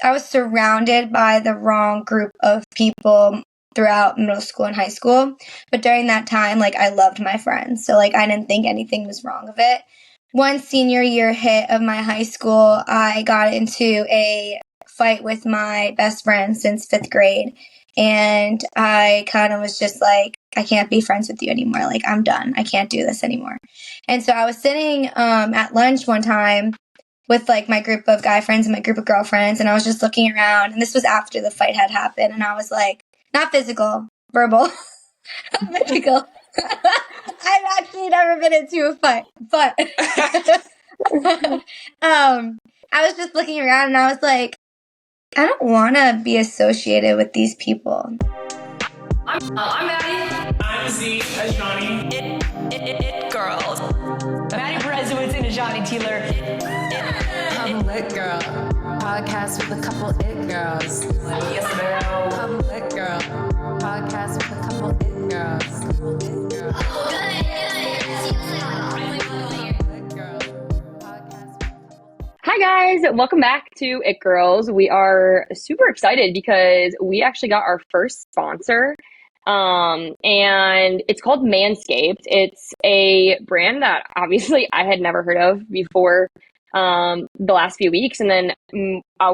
was surrounded by the wrong group of people throughout middle school and high school. But during that time, like, I loved my friends. So, like, I didn't think anything was wrong with it. Once senior year hit of my high school, I got into a fight with my best friend since 5th grade. And I kind of was just like, I can't be friends with you anymore. Like, I'm done. I can't do this anymore. And so I was sitting at lunch one time with, like, my group of guy friends and my group of girlfriends. And I was just looking around. And this was after the fight had happened. And I was like, not physical, verbal, not physical. I've actually never been into a fight. But I was just looking around and I was like, I don't want to be associated with these people. I'm Maddie. I'm Azhani. It girls. Maddie, Berezowitz, and Azhani, Tealer. I'm Lit Girl. Podcast with a couple It Girls. Yes, ma'am. I'm Lit Girl. Podcast with a couple It Girls. It Girls. Hi guys, welcome back to It Girls. We are super excited because we actually got our first sponsor, and it's called Manscaped. It's a brand that obviously I had never heard of before the last few weeks, and then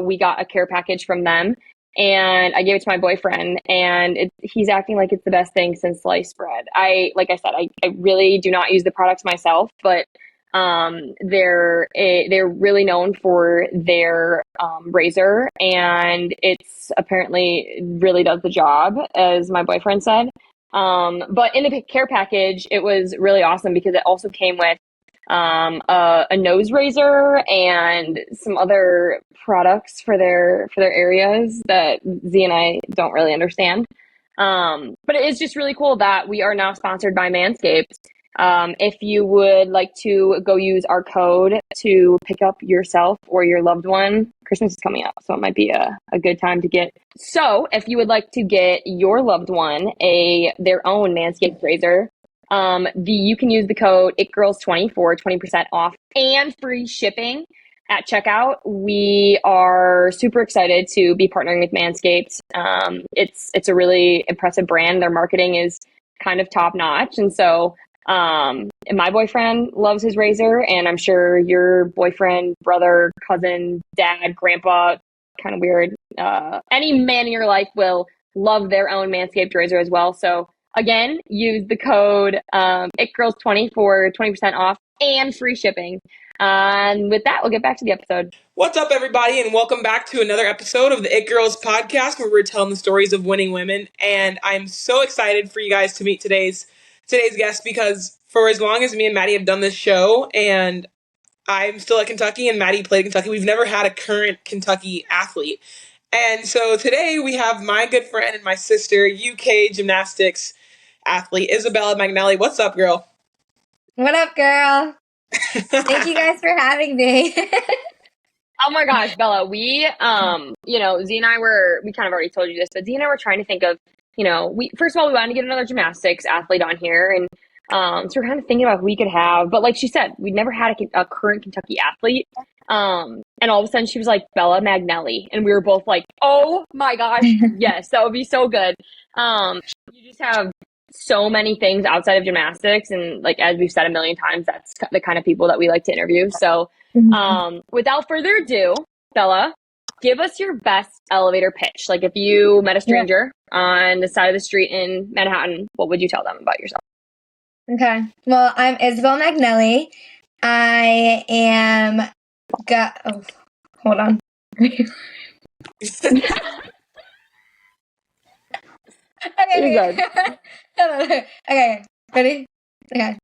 we got a care package from them, and I gave it to my boyfriend, and he's acting like it's the best thing since sliced bread. Like I said, I really do not use the products myself, but they're really known for their razor, and it's apparently really does the job, as my boyfriend said. But in the care package, it was really awesome because it also came with a nose razor and some other products for their areas that Z and I don't really understand. But it is just really cool that we are now sponsored by Manscaped. If you would like to go use our code to pick up yourself or your loved one, Christmas is coming up, so it might be a good time to get. So if you would like to get your loved one their own Manscaped razor, you can use the code ITGirls20 for 20% off and free shipping at checkout. We are super excited to be partnering with Manscaped. It's a really impressive brand. Their marketing is kind of top notch, and so my boyfriend loves his razor, and I'm sure your boyfriend, brother, cousin, dad, grandpa, kind of weird, any man in your life will love their own Manscaped razor as well. So again, use the code ITGirls20 for 20% off and free shipping. And with that, we'll get back to the episode. What's up, everybody, and welcome back to another episode of the It Girls podcast, where we're telling the stories of winning women. And I'm so excited for you guys to meet today's guest, because for as long as me and Maddie have done this show, and I'm still at Kentucky and Maddie played Kentucky, we've never had a current Kentucky athlete. And so today we have my good friend and my sister, UK gymnastics athlete, Isabella Magnelli. What's up, girl? What up, girl? Thank you guys for having me. Oh my gosh, Bella, we, Z and I we kind of already told you this, but Z and I were trying to think of, first of all, we wanted to get another gymnastics athlete on here, and so we're kind of thinking about who we could have, but like she said, we'd never had a current Kentucky athlete, and all of a sudden she was like, Bella Magnelli, and we were both like, oh my gosh, yes, that would be so good. You just have so many things outside of gymnastics, and like, as we've said a million times, that's the kind of people that we like to interview. So without further ado, Bella, give us your best elevator pitch. Like, if you met a stranger on the side of the street in Manhattan, what would you tell them about yourself? Okay. Well, I'm Isabella Magnelli. I am hold on. Okay. Okay. Ready? Okay.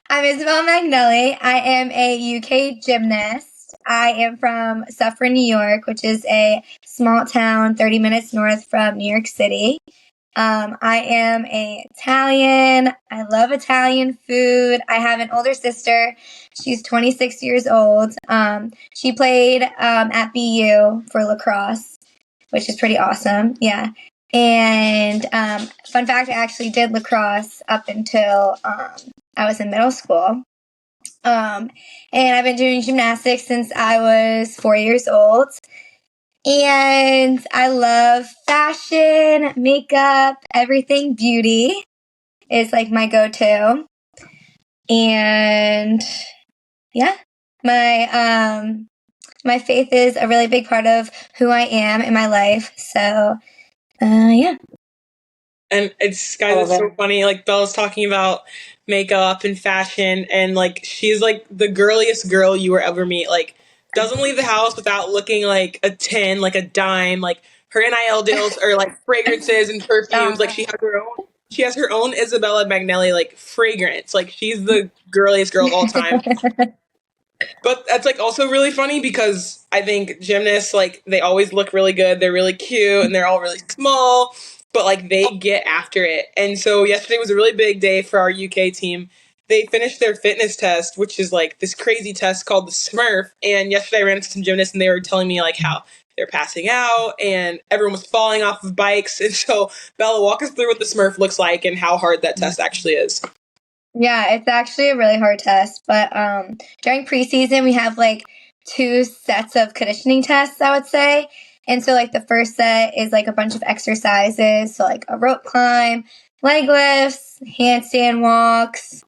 I'm Isabella Magnelli. I am a UK gymnast. I am from Suffern, New York, which is a small town 30 minutes north from New York City. I am Italian. I love Italian food. I have an older sister. She's 26 years old. She played at BU for lacrosse, which is pretty awesome. Yeah. And fun fact, I actually did lacrosse up until I was in middle school. And I've been doing gymnastics since I was 4 years old. And I love fashion, makeup, everything beauty is like my go-to. And yeah, my faith is a really big part of who I am in my life. So, yeah. And it's, guys, it's so funny. Like, Bella's talking about makeup and fashion, and like, she's like the girliest girl you will ever meet. Like, doesn't leave the house without looking like a 10, like a dime. Like, her NIL deals are like fragrances and perfumes. Like, she has her own Isabella Magnelli like fragrance. Like, she's the girliest girl of all time. But that's like also really funny because I think gymnasts, like, they always look really good. They're really cute and they're all really small, but like they get after it. And so yesterday was a really big day for our UK team. They finished their fitness test, which is like this crazy test called the Smurf. And yesterday I ran into some gymnasts and they were telling me like how they're passing out and everyone was falling off of bikes. And so, Bella, walk us through what the Smurf looks like and how hard that test actually is. Yeah, it's actually a really hard test. But during preseason, we have like 2 sets of conditioning tests, I would say. And so like the first set is like a bunch of exercises. So like a rope climb, leg lifts, handstand walks,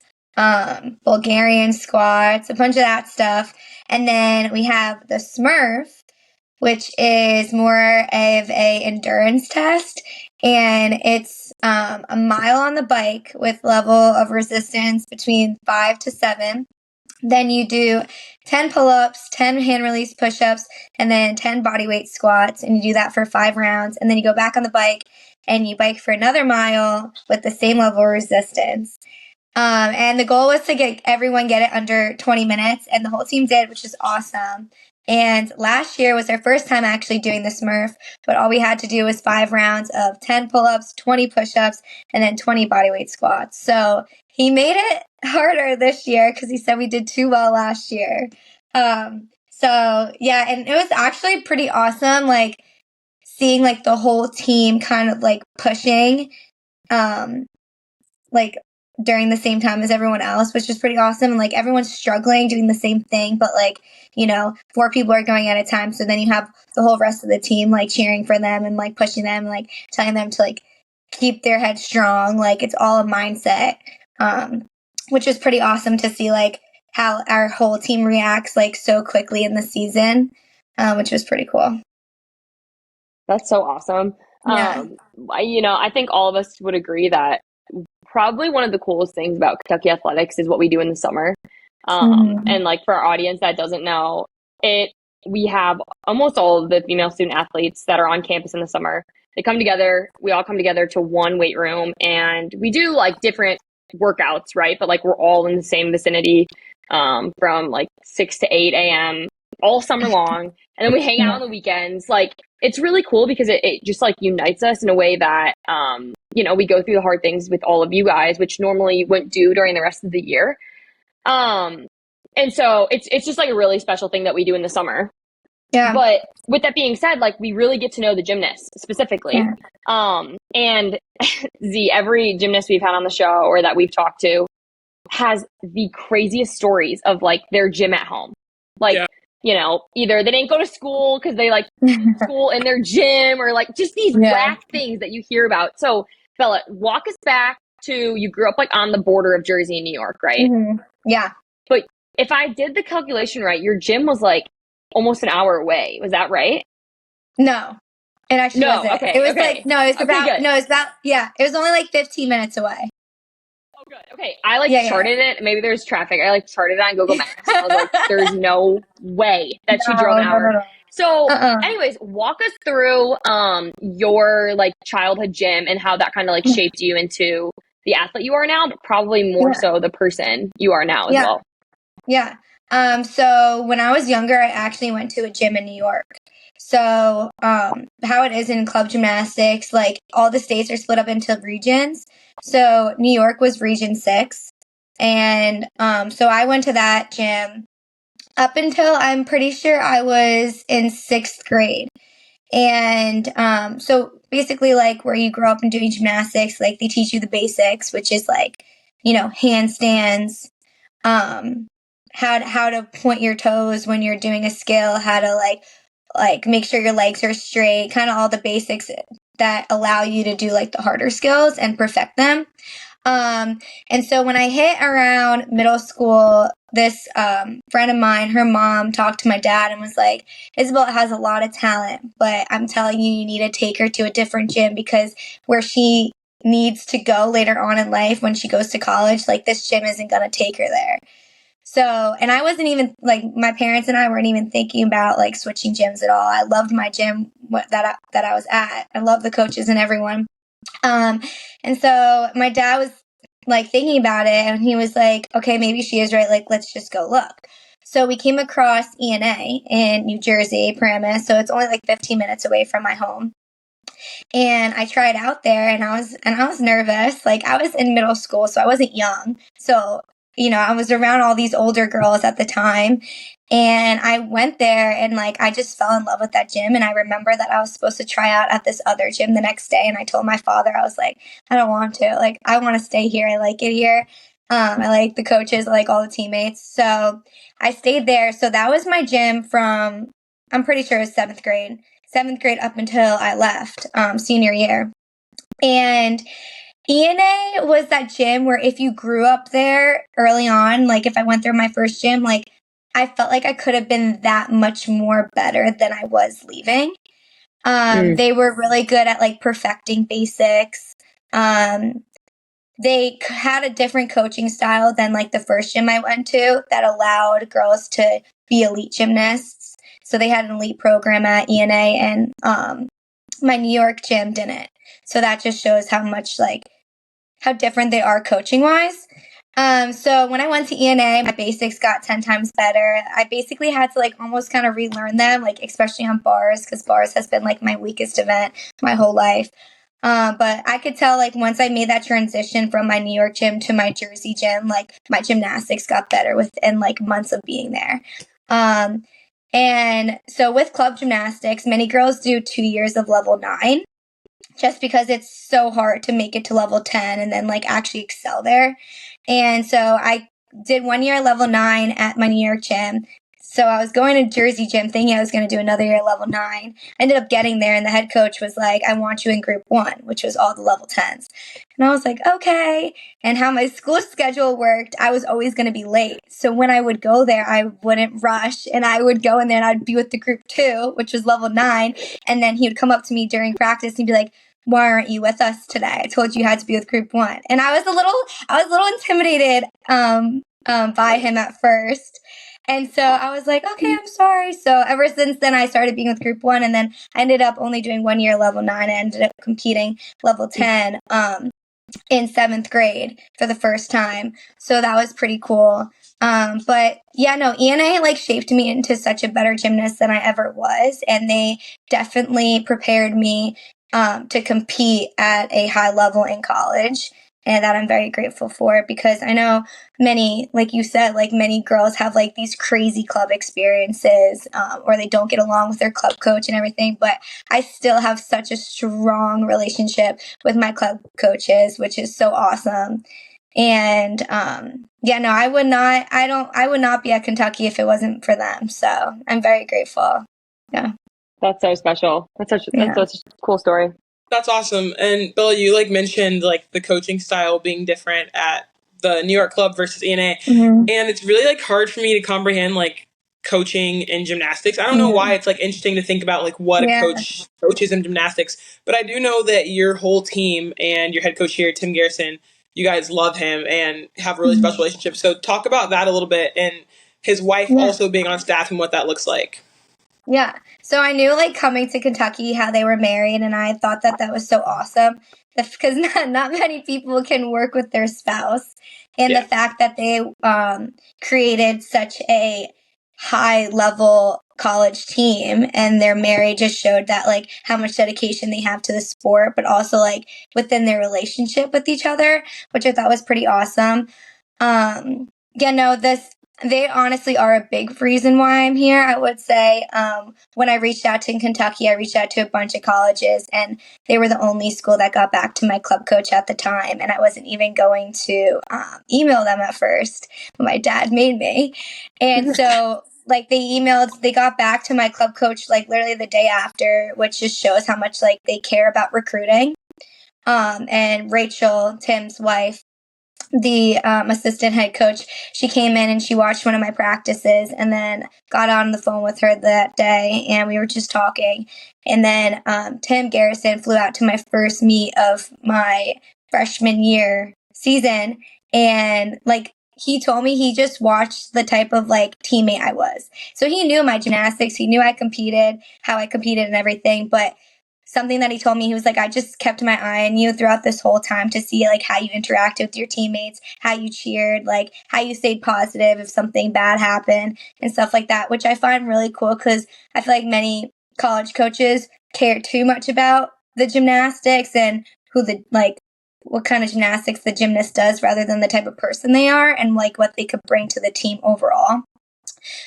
Bulgarian squats, a bunch of that stuff. And then we have the Smurf, which is more of a endurance test. And it's a mile on the bike with level of resistance between 5 to 7. Then you do 10 pull-ups, 10 hand release push-ups, and then 10 bodyweight squats. And you do that for 5 rounds. And then you go back on the bike and you bike for another mile with the same level of resistance. And the goal was to get it under 20 minutes. And the whole team did, which is awesome. And last year was our first time actually doing the Smurf, but all we had to do was 5 rounds of 10 pull-ups, 20 push-ups, and then 20 bodyweight squats. So he made it harder this year because he said we did too well last year. So yeah, and it was actually pretty awesome, like seeing like the whole team kind of like pushing, like during the same time as everyone else, which is pretty awesome. And like everyone's struggling doing the same thing, but like, 4 people are going at a time. So then you have the whole rest of the team like cheering for them and like pushing them, like telling them to like keep their head strong. Like it's all a mindset, which is pretty awesome to see like how our whole team reacts like so quickly in the season, which was pretty cool. That's so awesome. Yeah. I think all of us would agree that probably one of the coolest things about Kentucky athletics is what we do in the summer. And like for our audience that doesn't know it, we have almost all of the female student athletes that are on campus in the summer. They come together, we all come together to one weight room and we do like different workouts, right? But like we're all in the same vicinity, from like 6 to 8 a.m. all summer long. And then we hang out on the weekends. Like it's really cool because it just like unites us in a way that, we go through the hard things with all of you guys, which normally you wouldn't do during the rest of the year. And so it's just like a really special thing that we do in the summer. Yeah. But with that being said, like we really get to know the gymnasts specifically. Yeah. And Z, every gymnast we've had on the show or that we've talked to has the craziest stories of like their gym at home. Like, either they didn't go to school because they like school in their gym or like just these whack things that you hear about. So Bella, walk us back to, you grew up like on the border of Jersey and New York, right? Mm-hmm. Yeah. But if I did the calculation right, your gym was like almost an hour away. Was that right? No, it actually wasn't. Okay, it was okay. like, no, it was about, good. no, it's about, yeah, it was only like 15 minutes away. Oh, good. Okay. I like charted it. Maybe there's traffic. I like charted it on Google Maps. And I was like, there's no way that she drove an hour. No. So anyways, walk us through your like childhood gym and how that kind of like shaped you into the athlete you are now, but probably more so the person you are now as well. Yeah. So when I was younger, I actually went to a gym in New York. So how it is in club gymnastics, like all the states are split up into regions. So New York was region 6. And so I went to that gym up until I'm pretty sure I was in 6th grade. And so basically like where you grow up and doing gymnastics, like they teach you the basics, which is like, handstands, how to point your toes when you're doing a skill, how to like like make sure your legs are straight, kind of all the basics that allow you to do like the harder skills and perfect them. And so when I hit around middle school, this friend of mine, her mom talked to my dad and was like, Isabella has a lot of talent, but I'm telling you, you need to take her to a different gym, because where she needs to go later on in life when she goes to college, like this gym isn't going to take her there. So, and I wasn't even like, my parents and I weren't even thinking about like switching gyms at all. I loved my gym that I was at. I love the coaches and everyone. And so my dad was like thinking about it, and he was like, okay, maybe she is right. Like, let's just go look. So we came across ENA in New Jersey, Paramus. So it's only like 15 minutes away from my home. And I tried out there, and I was nervous. Like, I was in middle school, so I wasn't young. So, you know, I was around all these older girls at the time. And I went there, and like, I just fell in love with that gym. And I remember that I was supposed to try out at this other gym the next day. And I told my father, I was like, I don't want to. Like, I want to stay here. I like it here. I like the coaches, I like all the teammates. So I stayed there. So that was my gym from, I'm pretty sure it was seventh grade up until I left, senior year. And ENA was that gym where if you grew up there early on, like if I went through my first gym, like I felt like I could have been that much more better than I was leaving. They were really good at like perfecting basics. They had a different coaching style than like the first gym I went to that allowed girls to be elite gymnasts. So they had an elite program at ENA, and my New York gym didn't. So that just shows how much like how different they are coaching wise. So when I went to ENA, my basics got 10 times better. I basically had to like almost kind of relearn them, like especially on bars, because bars has been like my weakest event my whole life. But I could tell like once I made that transition from my New York gym to my Jersey gym, like my gymnastics got better within like months of being there. And so with club gymnastics, many girls do 2 years of level 9. Just because it's so hard to make it to level 10 and then like actually excel there. And so I did 1 year level 9 at my New York gym. So I was going to Jersey gym thinking I was going to do another year level 9. I ended up getting there, and the head coach was like, I want you in group 1, which was all the level 10s. And I was like, okay. And how my school schedule worked, I was always going to be late. So when I would go there, I wouldn't rush, and I would go in there and I'd be with the group 2, which was level 9. And then he would come up to me during practice and be like, why aren't you with us today? I told you you had to be with group 1. And I was a little intimidated by him at first. And so I was like, okay, I'm sorry. So ever since then, I started being with group 1, and then I ended up only doing 1 year level 9. I ended up competing level 10 in 7th grade for the first time. So that was pretty cool. But yeah, no, ENA like shaped me into such a better gymnast than I ever was. And they definitely prepared me to compete at a high level in college. And that I'm very grateful for, because I know many, like you said, like many girls have like these crazy club experiences, or they don't get along with their club coach and everything. But I still have such a strong relationship with my club coaches, which is so awesome. And yeah, no, I would not be at Kentucky if it wasn't for them. So I'm very grateful. Yeah. That's so special. That's such a cool story. That's awesome. And Bella, you like mentioned like the coaching style being different at the New York club versus ENA. Mm-hmm. And it's really like hard for me to comprehend like coaching in gymnastics. I don't know why it's like interesting to think about like what a coach coaches in gymnastics, but I do know that your whole team and your head coach here, Tim Garrison, you guys love him and have a really special relationship. So talk about that a little bit, and his wife also being on staff and what that looks like. Yeah. So I knew like coming to Kentucky how they were married, and I thought that was so awesome because not many people can work with their spouse. And the fact that they created such a high level college team and their marriage just showed that like how much dedication they have to the sport, but also like within their relationship with each other, which I thought was pretty awesome. They honestly are a big reason why I'm here. I would say when I reached out to Kentucky, I reached out to a bunch of colleges, and they were the only school that got back to my club coach at the time. And I wasn't even going to email them at first, but my dad made me. And so like they got back to my club coach like literally the day after, which just shows how much like they care about recruiting. And Rachel, Tim's wife, the assistant head coach, she came in and she watched one of my practices and then got on the phone with her that day and we were just talking. And then Tim Garrison flew out to my first meet of my freshman year season, and like he told me he just watched the type of like teammate I was. So he knew my gymnastics, he knew I competed, how I competed and everything, but something that he told me, he was like, I just kept my eye on you throughout this whole time to see like how you interacted with your teammates, how you cheered, like how you stayed positive if something bad happened and stuff like that, which I find really cool because I feel like many college coaches care too much about the gymnastics and who the like what kind of gymnastics the gymnast does rather than the type of person they are and like what they could bring to the team overall.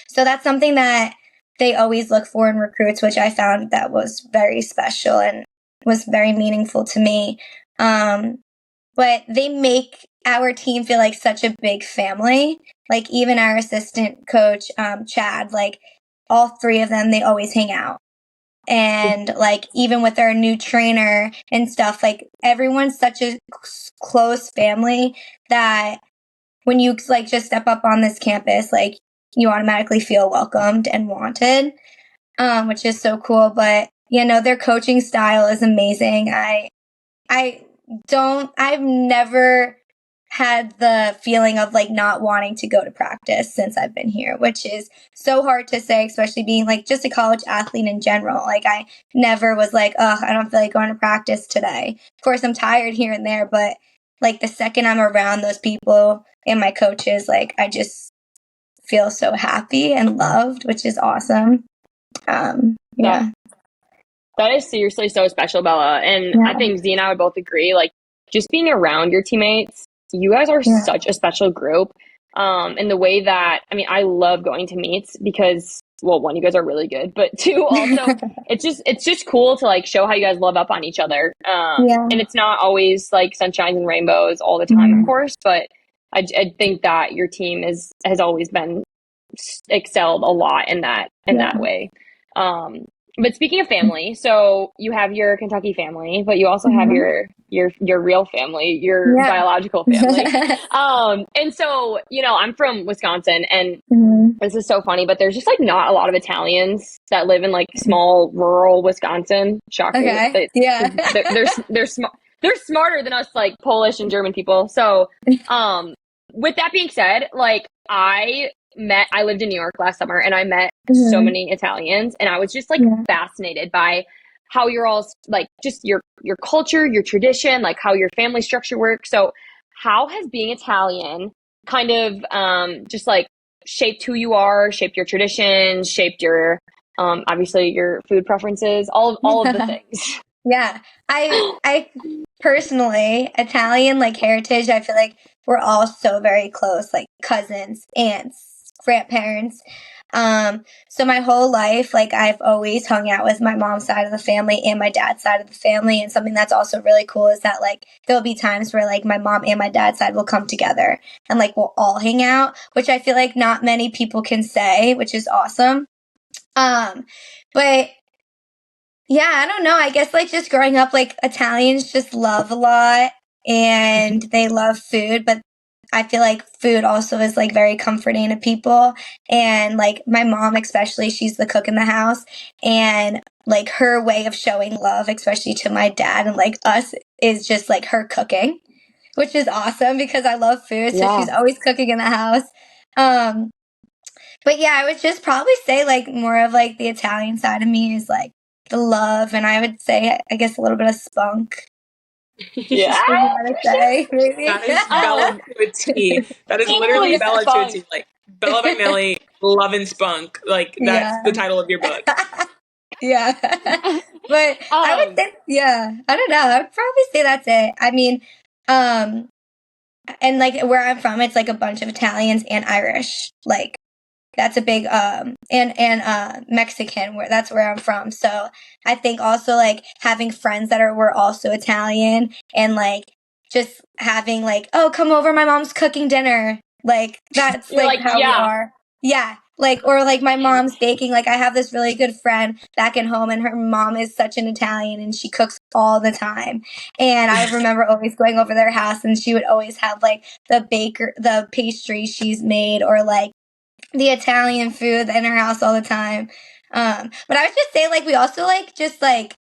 So that's something that they always look for in recruits, which I found that was very special and was very meaningful to me. But they make our team feel like such a big family. Like even our assistant coach, Chad, like all three of them, they always hang out. And like even with our new trainer and stuff, like everyone's such a close family that when you like just step up on this campus, like you automatically feel welcomed and wanted, which is so cool. But you know, their coaching style is amazing. I've never had the feeling of like not wanting to go to practice since I've been here, which is so hard to say, especially being like just a college athlete in general. Like I never was like, oh, I don't feel like going to practice today. Of course, I'm tired here and there, but like the second I'm around those people and my coaches, like I just feel so happy and loved, which is awesome. Yeah. That is seriously so special, Bella. And I think Z and I would both agree, like just being around your teammates, you guys are such a special group. In the way that, I mean, I love going to meets because, well, one, you guys are really good, but two, also, it's just cool to like show how you guys love up on each other. And it's not always like sunshines and rainbows all the time, of course, but I think that your team has always been excelled a lot in that way. But speaking of family, so you have your Kentucky family, but you also have your real family, your biological family. And so, you know, I'm from Wisconsin, and this is so funny, but there's just like not a lot of Italians that live in like small rural Wisconsin. Shocking. Okay. They're smarter than us, like Polish and German people. So, with that being said, like I lived in New York last summer and I met so many Italians, and I was just like fascinated by how you're all like just your culture, your tradition, like how your family structure works. So how has being Italian kind of just like shaped who you are, shaped your traditions, shaped your obviously your food preferences, all of the things? Yeah. I personally, Italian like heritage, I feel like we're all so very close, like cousins, aunts, grandparents. So my whole life, like I've always hung out with my mom's side of the family and my dad's side of the family. And something that's also really cool is that like there'll be times where like my mom and my dad's side will come together and like we'll all hang out, which I feel like not many people can say, which is awesome. But yeah, I don't know. I guess like just growing up, like Italians just love a lot and they love food, but I feel like food also is like very comforting to people. And like my mom, especially, she's the cook in the house, and like her way of showing love, especially to my dad and like us, is just like her cooking, which is awesome because I love food. So she's always cooking in the house. But yeah, I would just probably say like more of like the Italian side of me is like the love, and I would say I guess a little bit of spunk. Yeah, say, that is Bella to a T. That is literally Bella to a T. Like Bella Magnelli, love and spunk. Like that's the title of your book. Yeah, but I would say, I don't know. I would probably say that's it. I mean, and like where I'm from, it's like a bunch of Italians and Irish. Like that's a big and Mexican, where that's where I'm from. So I think also like having friends that were also Italian, and like just having like, oh, come over, my mom's cooking dinner. Like that's like how we are. Yeah. Like, or like my mom's baking. Like, I have this really good friend back at home, and her mom is such an Italian, and she cooks all the time. And I remember always going over their house, and she would always have like the pastry she's made, or like the Italian food in her house all the time. But I would just say, like, we also like just like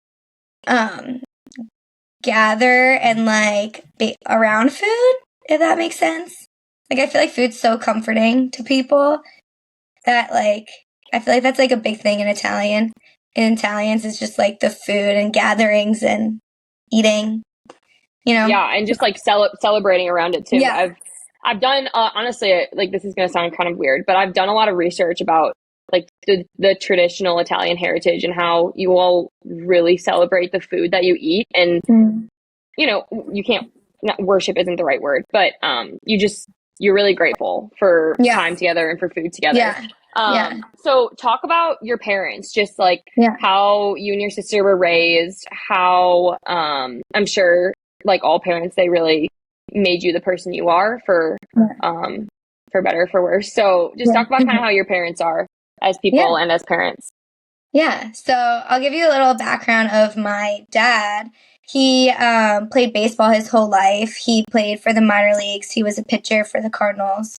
gather and like be around food, if that makes sense. Like, I feel like food's so comforting to people that, like, I feel like that's like a big thing in Italian. In Italians, it's just like the food and gatherings and eating, you know? Yeah, and just like celebrating around it too. Yeah. I've done honestly, like, this is going to sound kind of weird, but I've done a lot of research about like the traditional Italian heritage and how you all really celebrate the food that you eat. And you know, you can't, not worship isn't the right word, but you're really grateful for time together and for food together. So talk about your parents, just like how you and your sister were raised, how I'm sure like all parents, they really made you the person you are, for better or for worse. So just talk about kind of how your parents are as people and as parents. Yeah. So I'll give you a little background of my dad. He played baseball his whole life. He played for the minor leagues. He was a pitcher for the Cardinals.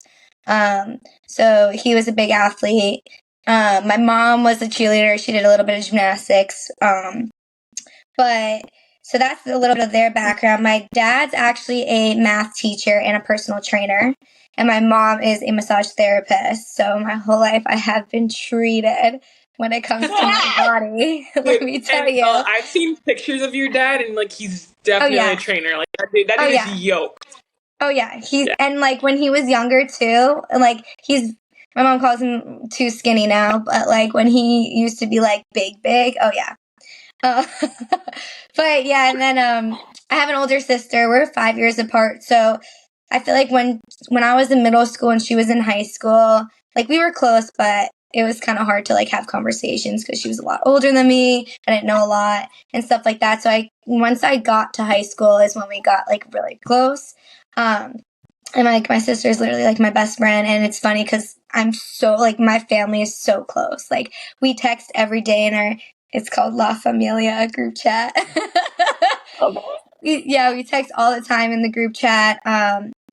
So he was a big athlete. My mom was a cheerleader. She did a little bit of gymnastics. But so that's a little bit of their background. My dad's actually a math teacher and a personal trainer. And my mom is a massage therapist. So my whole life I have been treated when it comes to my body. Let me tell you. I've seen pictures of your dad, and like he's definitely a trainer. Like that dude is yoked. Oh yeah, and like when he was younger too, like my mom calls him too skinny now, but like when he used to be like big, oh yeah. But yeah, and then I have an older sister. We're 5 years apart, so I feel like when I was in middle school and she was in high school, like we were close, but it was kind of hard to like have conversations because she was a lot older than me. I didn't know a lot and stuff like that. So once I got to high school is when we got like really close. And like my sister is literally like my best friend, and it's funny because I'm so like my family is so close. Like we text every day in it's called La Familia group chat. We text all the time in the group chat.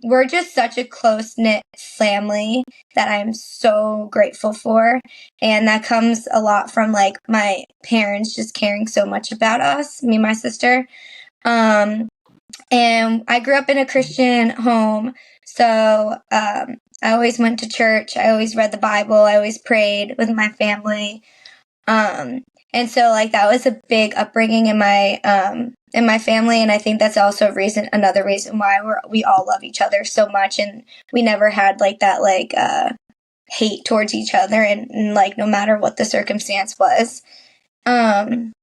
We're just such a close-knit family that I'm so grateful for. And that comes a lot from like my parents just caring so much about us, me and my sister. And I grew up in a Christian home. So I always went to church. I always read the Bible. I always prayed with my family. And so like that was a big upbringing in my family, and I think that's also another reason why we all love each other so much, and we never had like that like hate towards each other, and like no matter what the circumstance was. And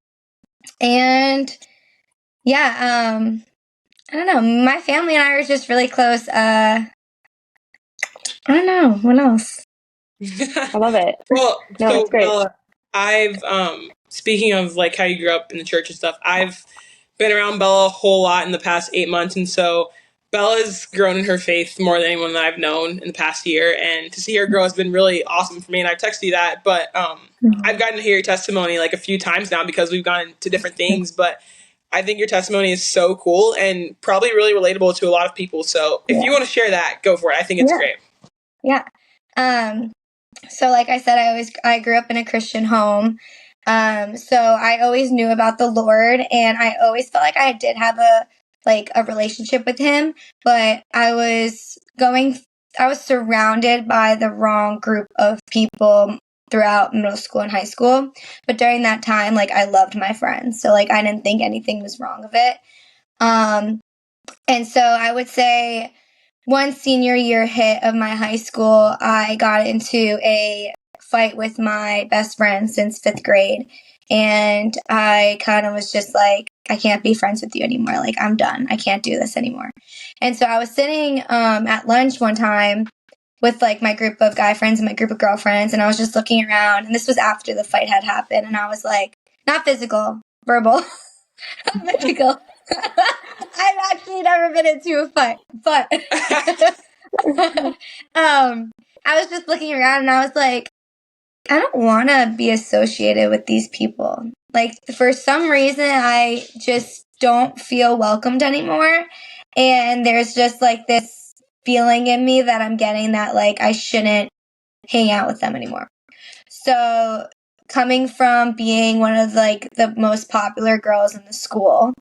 yeah, I don't know. My family and I are just really close. I don't know what else. I love it. Well, no, so it's great. I've speaking of like how you grew up in the church and stuff, I've been around Bella a whole lot in the past 8 months, and so Bella's grown in her faith more than anyone that I've known in the past year, and to see her grow has been really awesome for me, and I've texted you that, but I've gotten to hear your testimony like a few times now because we've gone into different things, but I think your testimony is so cool and probably really relatable to a lot of people, so if you want to share that, go for it. I think it's great. Yeah. So like I said, I grew up in a Christian home. So I always knew about the Lord, and I always felt like I did have a relationship with him, but I was surrounded by the wrong group of people throughout middle school and high school. But during that time, like I loved my friends. So like I didn't think anything was wrong of it. And so I would say one senior year hit of my high school, I got into a fight with my best friend since 5th grade. And I kind of was just like, I can't be friends with you anymore. Like, I'm done. I can't do this anymore. And so I was sitting at lunch one time with like my group of guy friends and my group of girlfriends. And I was just looking around. And this was after the fight had happened. And I was like, not physical, verbal, not physical. I've actually never been into a fight, but I was just looking around and I was like, I don't want to be associated with these people. Like, for some reason, I just don't feel welcomed anymore. And there's just like this feeling in me that I'm getting that like I shouldn't hang out with them anymore. So coming from being one of like the most popular girls in the school,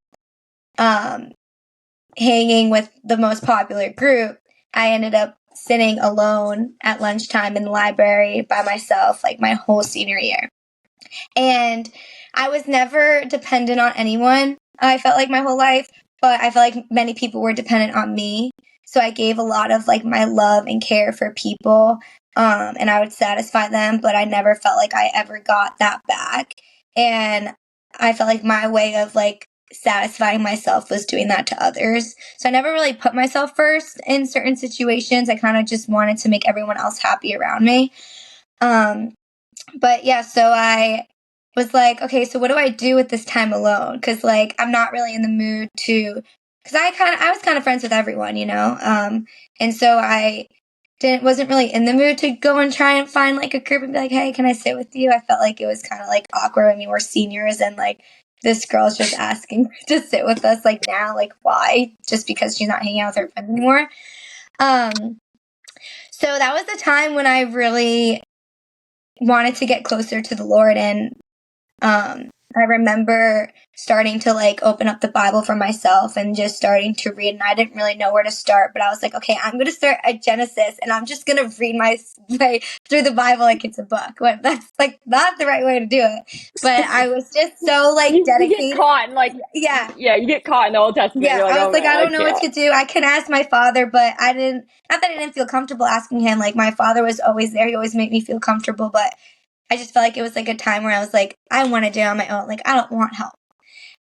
hanging with the most popular group, I ended up sitting alone at lunchtime in the library by myself like my whole senior year. And I was never dependent on anyone, I felt like my whole life, but I felt like many people were dependent on me. So I gave a lot of like my love and care for people, and I would satisfy them, but I never felt like I ever got that back. And I felt like my way of like satisfying myself was doing that to others. So I never really put myself first in certain situations. I kind of just wanted to make everyone else happy around me. But yeah, so I was like, okay, so what do I do with this time alone? Because like I'm not really in the mood to, because I was kind of friends with everyone, you know, and so I wasn't really in the mood to go and try and find like a group and be like, hey, can I sit with you? I felt like it was kind of like awkward when we were seniors and like this girl's just asking to sit with us like now, like why? Just because she's not hanging out with her friends anymore. So that was the time when I really wanted to get closer to the Lord, and I remember starting to like open up the Bible for myself and just starting to read, and I didn't really know where to start, but I was like, okay, I'm going to start at Genesis and I'm just going to read my way through the Bible like it's a book. Well, that's like not the right way to do it, but I was just so like dedicated. You get caught in like, yeah, you get caught in the Old Testament. yeah. You're like, I was oh, like, man, I don't know what to do. I can ask my father, but I didn't, not that I didn't feel comfortable asking him. Like my father was always there. He always made me feel comfortable, but I just felt like it was like a time where I was like, I want to do it on my own. Like, I don't want help.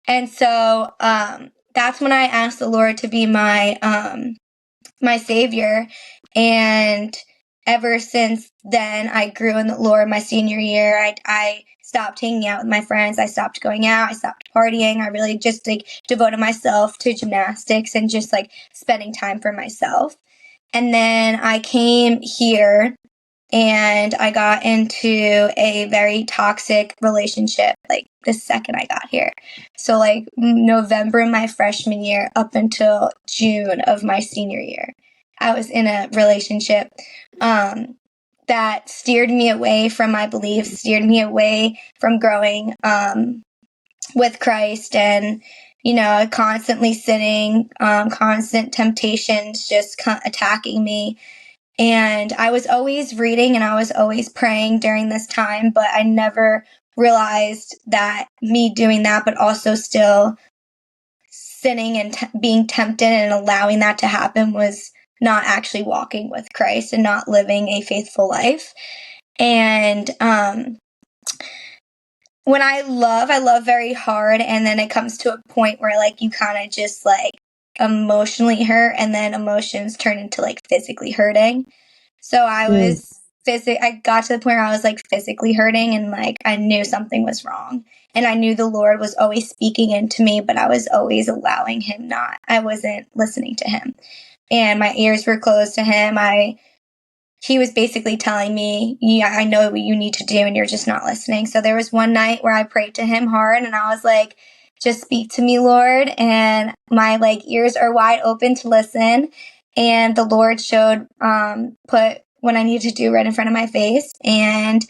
And so that's when I asked the Lord to be my my savior. And ever since then, I grew in the Lord. My senior year, I stopped hanging out with my friends. I stopped going out. I stopped partying. I really just like devoted myself to gymnastics and just like spending time for myself. And then I came here and I got into a very toxic relationship like the second I got here. So like November my freshman year up until June of my senior year, I was in a relationship that steered me away from my beliefs, steered me away from growing with Christ, and you know, constantly sinning, constant temptations just attacking me. And I was always reading and I was always praying during this time, but I never realized that me doing that, but also still sinning and being tempted and allowing that to happen was not actually walking with Christ and not living a faithful life. And when I love very hard, and then it comes to a point where like you kind of just like emotionally hurt, and then emotions turn into like physically hurting. So I was I got to the point where I was like physically hurting, and like I knew something was wrong, and I knew the Lord was always speaking into me, but I was always allowing him not. I wasn't listening to him, and my ears were closed to him. He was basically telling me, yeah, I know what you need to do and you're just not listening. So there was one night where I prayed to him hard and I was like, just speak to me, Lord. And my like ears are wide open to listen. And the Lord showed, put what I needed to do right in front of my face. And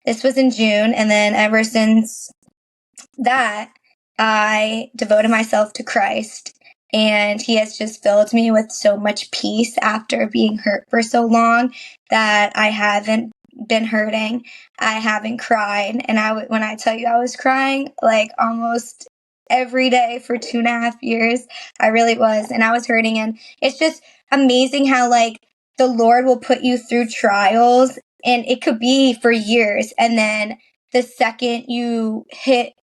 this was in June. And then ever since that, I devoted myself to Christ. And he has just filled me with so much peace after being hurt for so long that I haven't been hurting. I haven't cried. And when I tell you I was crying, like almost every day for 2.5 years, I really was. And I was hurting. And it's just amazing how like the Lord will put you through trials, and it could be for years. And then the second you hit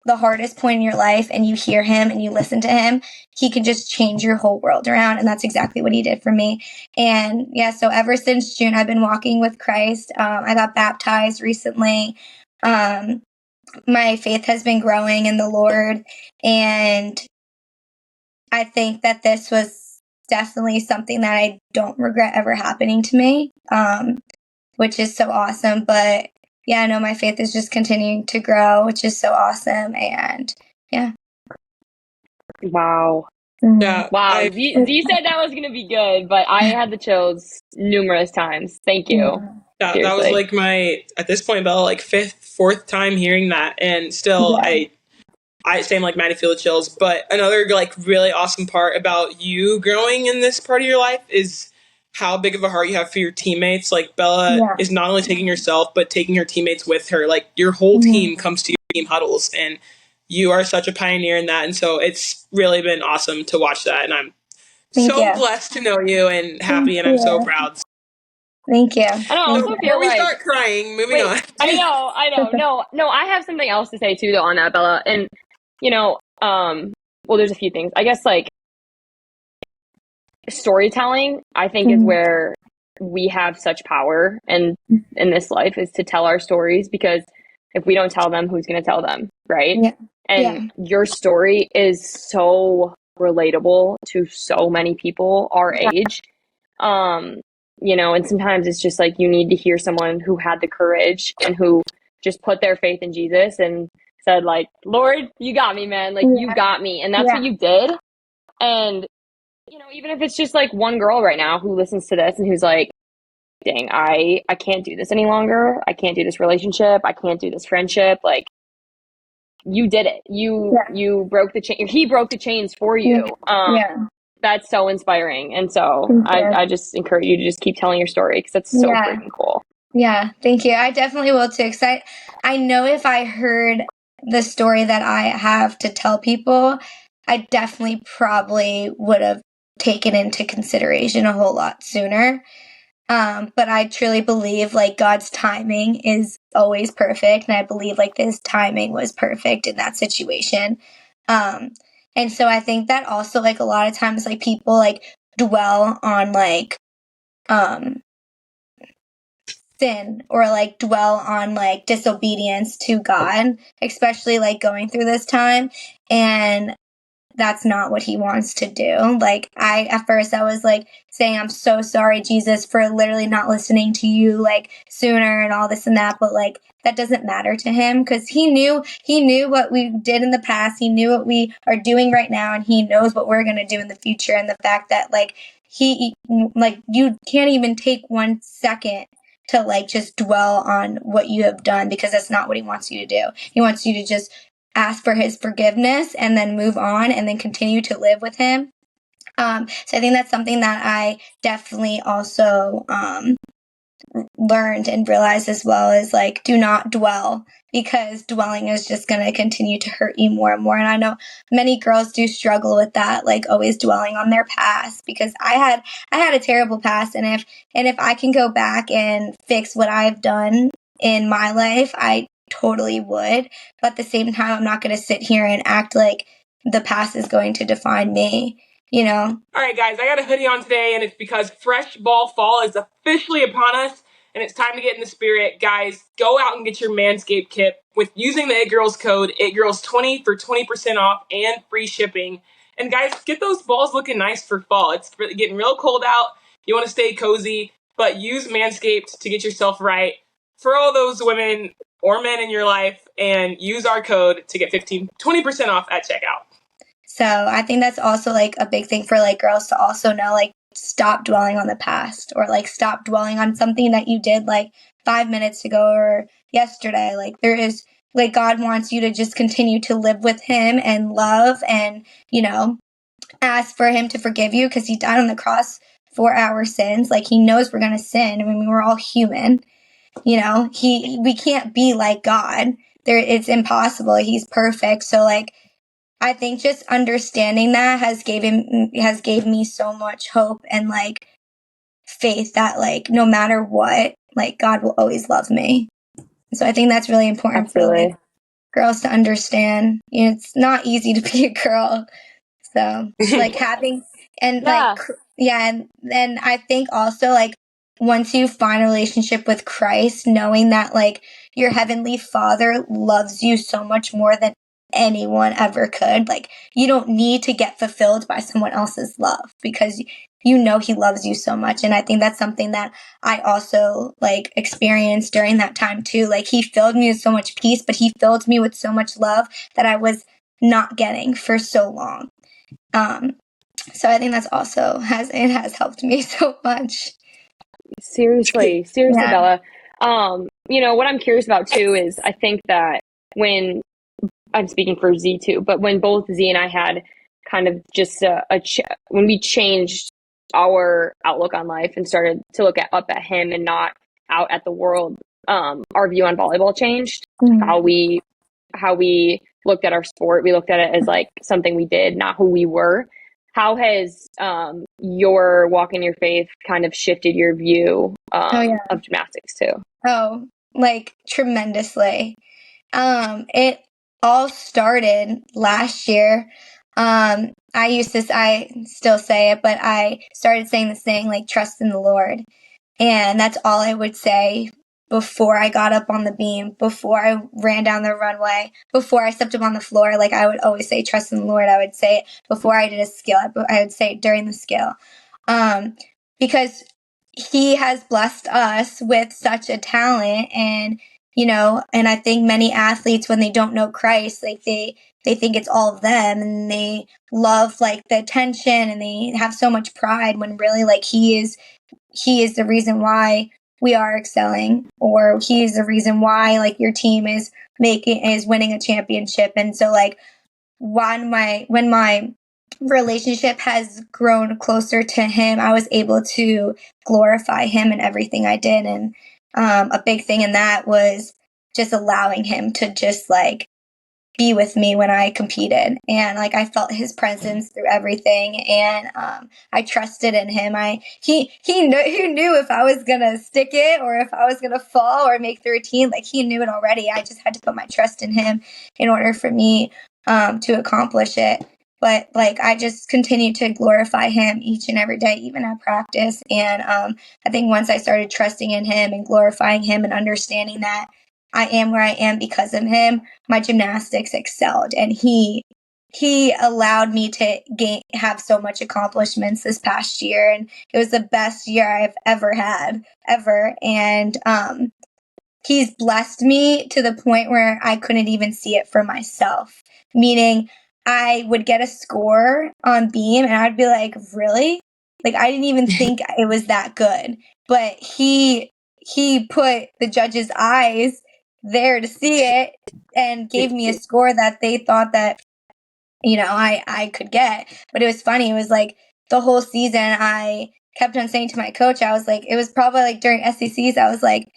the hardest point in your life and you hear him and you listen to him, he can just change your whole world around. And that's exactly what he did for me. And yeah, so ever since June, I've been walking with Christ. I got baptized recently. My faith has been growing in the Lord. And I think that this was definitely something that I don't regret ever happening to me, which is so awesome. But yeah, no, my faith is just continuing to grow, which is so awesome. And yeah. Wow. Yeah. Wow. Z said that was going to be good, but I had the chills numerous times. Thank you. Yeah, that was Seriously. like my, at this point, Bella, like fourth time hearing that. And still, I same like Maddie, feel the chills. But another like really awesome part about you growing in this part of your life is how big of a heart you have for your teammates. Like Bella is not only taking herself, but taking her teammates with her. Like your whole team comes to your team huddles, and you are such a pioneer in that. And so it's really been awesome to watch that. And I'm so blessed to know you and happy, and I'm so proud. Thank you. And I also feel Before we like, start crying, moving on. I know. No, I have something else to say too, though, on that, Bella. And, you know, well, there's a few things. I guess, like, storytelling, I think, is where we have such power in this life, is to tell our stories, because if we don't tell them, who's going to tell them, right? Yeah. And your story is so relatable to so many people our age. You know, and sometimes it's just like you need to hear someone who had the courage and who just put their faith in Jesus and said, like, Lord, you got me, man. Like, you got me. And that's what you did. And, you know, even if it's just like one girl right now who listens to this and who's like, dang, I can't do this any longer. I can't do this relationship. I can't do this friendship. Like, you did it. You broke the chain. He broke the chains for you. That's so inspiring. And so I just encourage you to just keep telling your story, because it's so freaking cool. Yeah, thank you. I definitely will too. Because I know if I heard the story that I have to tell people, I definitely probably would have taken into consideration a whole lot sooner. But I truly believe like God's timing is always perfect. And I believe like this timing was perfect in that situation. And so I think that also like a lot of times like people like dwell on like sin or like dwell on like disobedience to God, especially like going through this time. And that's not what he wants to do. Like at first I was like saying, I'm so sorry, Jesus, for literally not listening to you like sooner and all this and that. But like, that doesn't matter to him, because he knew what we did in the past. He knew what we are doing right now, and he knows what we're going to do in the future. And the fact that like you can't even take 1 second to like just dwell on what you have done, because that's not what he wants you to do. He wants you to just ask for his forgiveness and then move on and then continue to live with him. So I think that's something that I definitely also learned and realized as well, is like, do not dwell, because dwelling is just going to continue to hurt you more and more. And I know many girls do struggle with that, like always dwelling on their past, because I had a terrible past. And if I can go back and fix what I've done in my life, I totally would. But at the same time, I'm not going to sit here and act like the past is going to define me, you know? All right, guys, I got a hoodie on today, and it's because Fresh Ball Fall is officially upon us, and it's time to get in the spirit. Guys, go out and get your Manscaped kit with using the It Girls code, ItGirls20 for 20% off and free shipping. And guys, get those balls looking nice for fall. It's getting real cold out. You want to stay cozy, but use Manscaped to get yourself right. For all those women or men in your life, and use our code to get 20% off at checkout. So I think that's also like a big thing for like girls to also know, like, stop dwelling on the past, or like stop dwelling on something that you did like 5 minutes ago or yesterday. Like, there is like, God wants you to just continue to live with him and love and, you know, ask for him to forgive you, because he died on the cross for our sins. Like, he knows we're going to sin. I mean, we're all human, you know, we can't be like God. It's impossible. He's perfect. So like, I think just understanding that has gave me so much hope and like faith that like no matter what, like God will always love me. So I think that's really important for like girls to understand. You know, it's not easy to be a girl. So like having and like and I think also like once you find a relationship with Christ, knowing that like your heavenly Father loves you so much more than anyone ever could. Like, you don't need to get fulfilled by someone else's love because you know he loves you so much. And I think that's something that I also like experienced during that time too. Like, he filled me with so much peace, but he filled me with so much love that I was not getting for so long. So I think that's also has helped me so much. Seriously, Yeah. Bella. What I'm curious about too is I think that when I'm speaking for Z too, but when both Z and I had kind of just when we changed our outlook on life and started to look up at him and not out at the world, our view on volleyball changed. How we looked at our sport. We looked at it as like something we did, not who we were. How has your walk in your faith kind of shifted your view of gymnastics too? Oh, like tremendously. It all started last year. I still say it, but I started saying this thing like trust in the Lord. And that's all I would say before I got up on the beam, before I ran down the runway, before I stepped up on the floor. Like, I would always say trust in the Lord. I would say it before I did a skill. I would say it during the skill. Because he has blessed us with such a talent, and and I think many athletes, when they don't know Christ, like they think it's all of them, and they love like the attention, and they have so much pride, when really like he is the reason why we are excelling, or he is the reason why like your team is winning a championship. And so like when my relationship has grown closer to him, I was able to glorify him in everything I did. And a big thing in that was just allowing him to just like be with me when I competed. And like, I felt his presence through everything. And I trusted in him. He knew if I was going to stick it, or if I was going to fall or make the routine. Like, he knew it already. I just had to put my trust in him in order for me to accomplish it. But like, I just continued to glorify him each and every day, even at practice. And I think once I started trusting in him and glorifying him and understanding that I am where I am because of him, my gymnastics excelled. And he allowed me to have so much accomplishments this past year. And it was the best year I've ever had, ever. And he's blessed me to the point where I couldn't even see it for myself. Meaning, I would get a score on beam and I'd be like, really? Like, I didn't even think it was that good. But he put the judges' eyes there to see it and gave me a score that they thought that, I could get. But it was funny. It was like the whole season I kept on saying to my coach, I was like, it was probably like during SECs, I was like,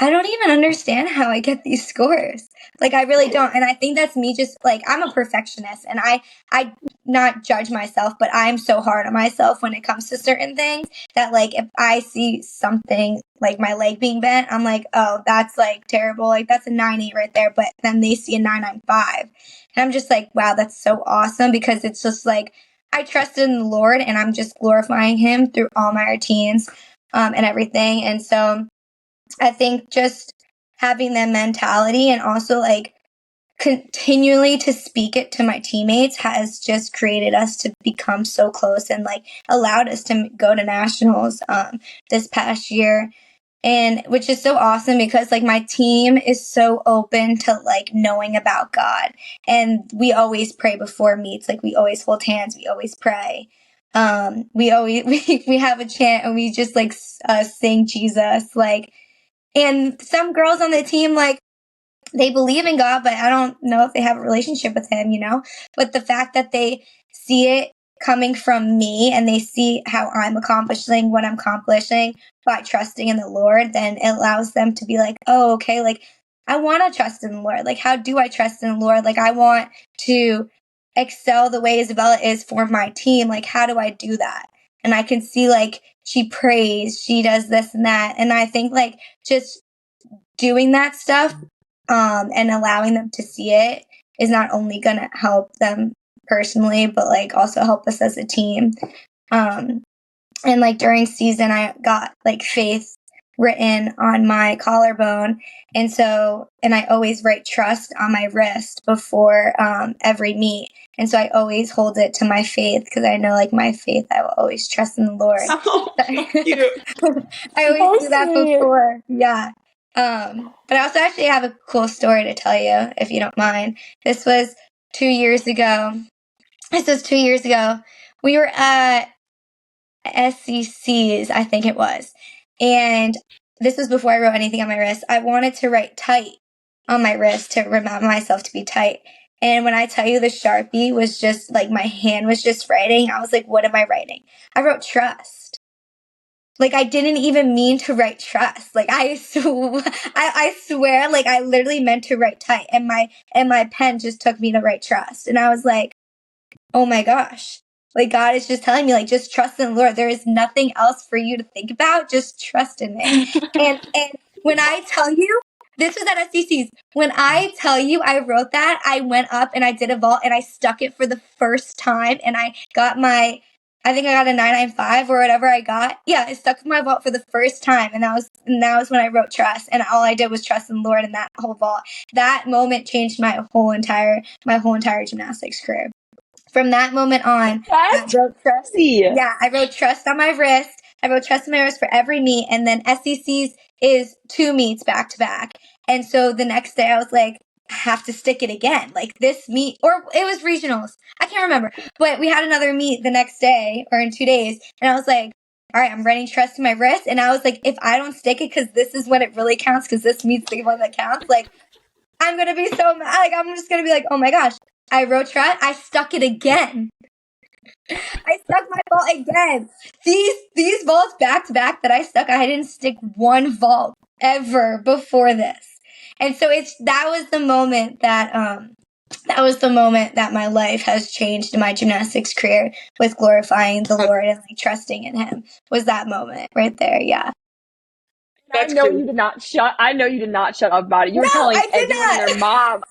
I don't even understand how I get these scores. Like, I really don't. And I think that's me, just like, I'm a perfectionist, and I not judge myself, but I'm so hard on myself when it comes to certain things that like, if I see something like my leg being bent, I'm like, oh, that's like terrible. Like, that's a 9.8 right there. But then they see a 9.95. And I'm just like, wow, that's so awesome, because it's just like, I trusted in the Lord, and I'm just glorifying him through all my routines and everything. And so I think just having that mentality, and also like continually to speak it to my teammates, has just created us to become so close, and like allowed us to go to nationals this past year. And which is so awesome, because like my team is so open to like knowing about God, and we always pray before meets. Like, we always hold hands, we always pray. We have a chant, and we just like sing Jesus, like. And some girls on the team, like, they believe in God, but I don't know if they have a relationship with him, But the fact that they see it coming from me, and they see how I'm accomplishing what I'm accomplishing by trusting in the Lord, then it allows them to be like, oh, okay, like, I want to trust in the Lord. Like, how do I trust in the Lord? Like, I want to excel the way Isabella is for my team. Like, how do I do that? And I can see, like, she prays, she does this and that. And I think, like, just doing that stuff and allowing them to see it is not only going to help them personally, but, like, also help us as a team. And, like, during season, I got, like, faith written on my collarbone. And I always write trust on my wrist before every meet. And so I always hold it to my faith because I know, like, my faith, I will always trust in the Lord. Oh, cute. I always do that before. Yeah. But I also actually have a cool story to tell you, if you don't mind. This was 2 years ago. We were at SEC's, I think it was. And this was before I wrote anything on my wrist. I wanted to write tight on my wrist to remind myself to be tight. And when I tell you the Sharpie was just like, my hand was just writing, I was like, what am I writing? I wrote trust. Like, I didn't even mean to write trust. Like, I swear, like, I literally meant to write tight. And my pen just took me to write trust. And I was like, oh my gosh. Like, God is just telling me, like, just trust in the Lord. There is nothing else for you to think about. Just trust in me. and when I tell you, this was at SDC's. When I tell you I wrote that, I went up and I did a vault and I stuck it for the first time. And I got I think I got a 995 or whatever I got. Yeah, I stuck with my vault for the first time. And that was when I wrote trust. And all I did was trust in the Lord in that whole vault. That moment changed my whole entire gymnastics career. From that moment on, I wrote trust. Yeah, I wrote trust on my wrist. I wrote trust on my wrist for every meet. And then SEC's is 2 meets back to back. And so the next day I was like, I have to stick it again. Like, this meet, or it was regionals. I can't remember. But we had another meet the next day or in 2 days. And I was like, all right, I'm writing trust in my wrist. And I was like, if I don't stick it, because this is when it really counts, because this meet's the one that counts, like, I'm going to be so mad. Like, I'm just going to be like, oh my gosh. I wrote trust. I stuck it again. I stuck my vault again. These vaults back to back that I stuck, I didn't stick one vault ever before this. And so that was the moment that my life has changed in my gymnastics career, with glorifying the Lord and, like, trusting in Him. Was that moment right there? Yeah. That's I know cute. you did not shut up about it. You were telling everyone and their mom.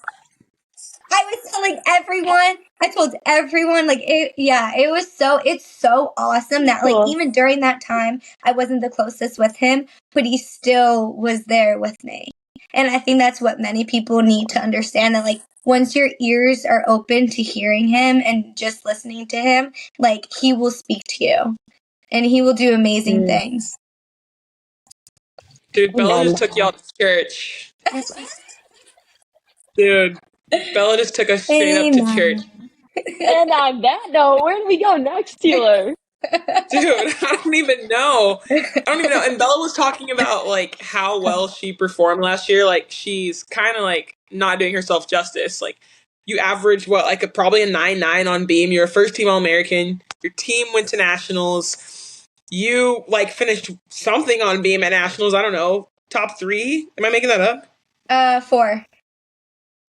I was telling everyone. I told everyone, like, it's so awesome that, like, even during that time, I wasn't the closest with him, but he still was there with me. And I think that's what many people need to understand, that, like, once your ears are open to hearing him and just listening to him, like, he will speak to you and he will do amazing things. Dude, Bella just took y'all to church. Dude, Bella just took us straight up to church. And on that note, where do we go next, Tealer? Dude, I don't even know. And Bella was talking about, like, how well she performed last year. Like, she's kind of, like, not doing herself justice. Like, you averaged, probably a 9.9 on beam. You're a first-team All-American. Your team went to nationals. You, like, finished something on beam at nationals. I don't know. Top 3? Am I making that up? 4.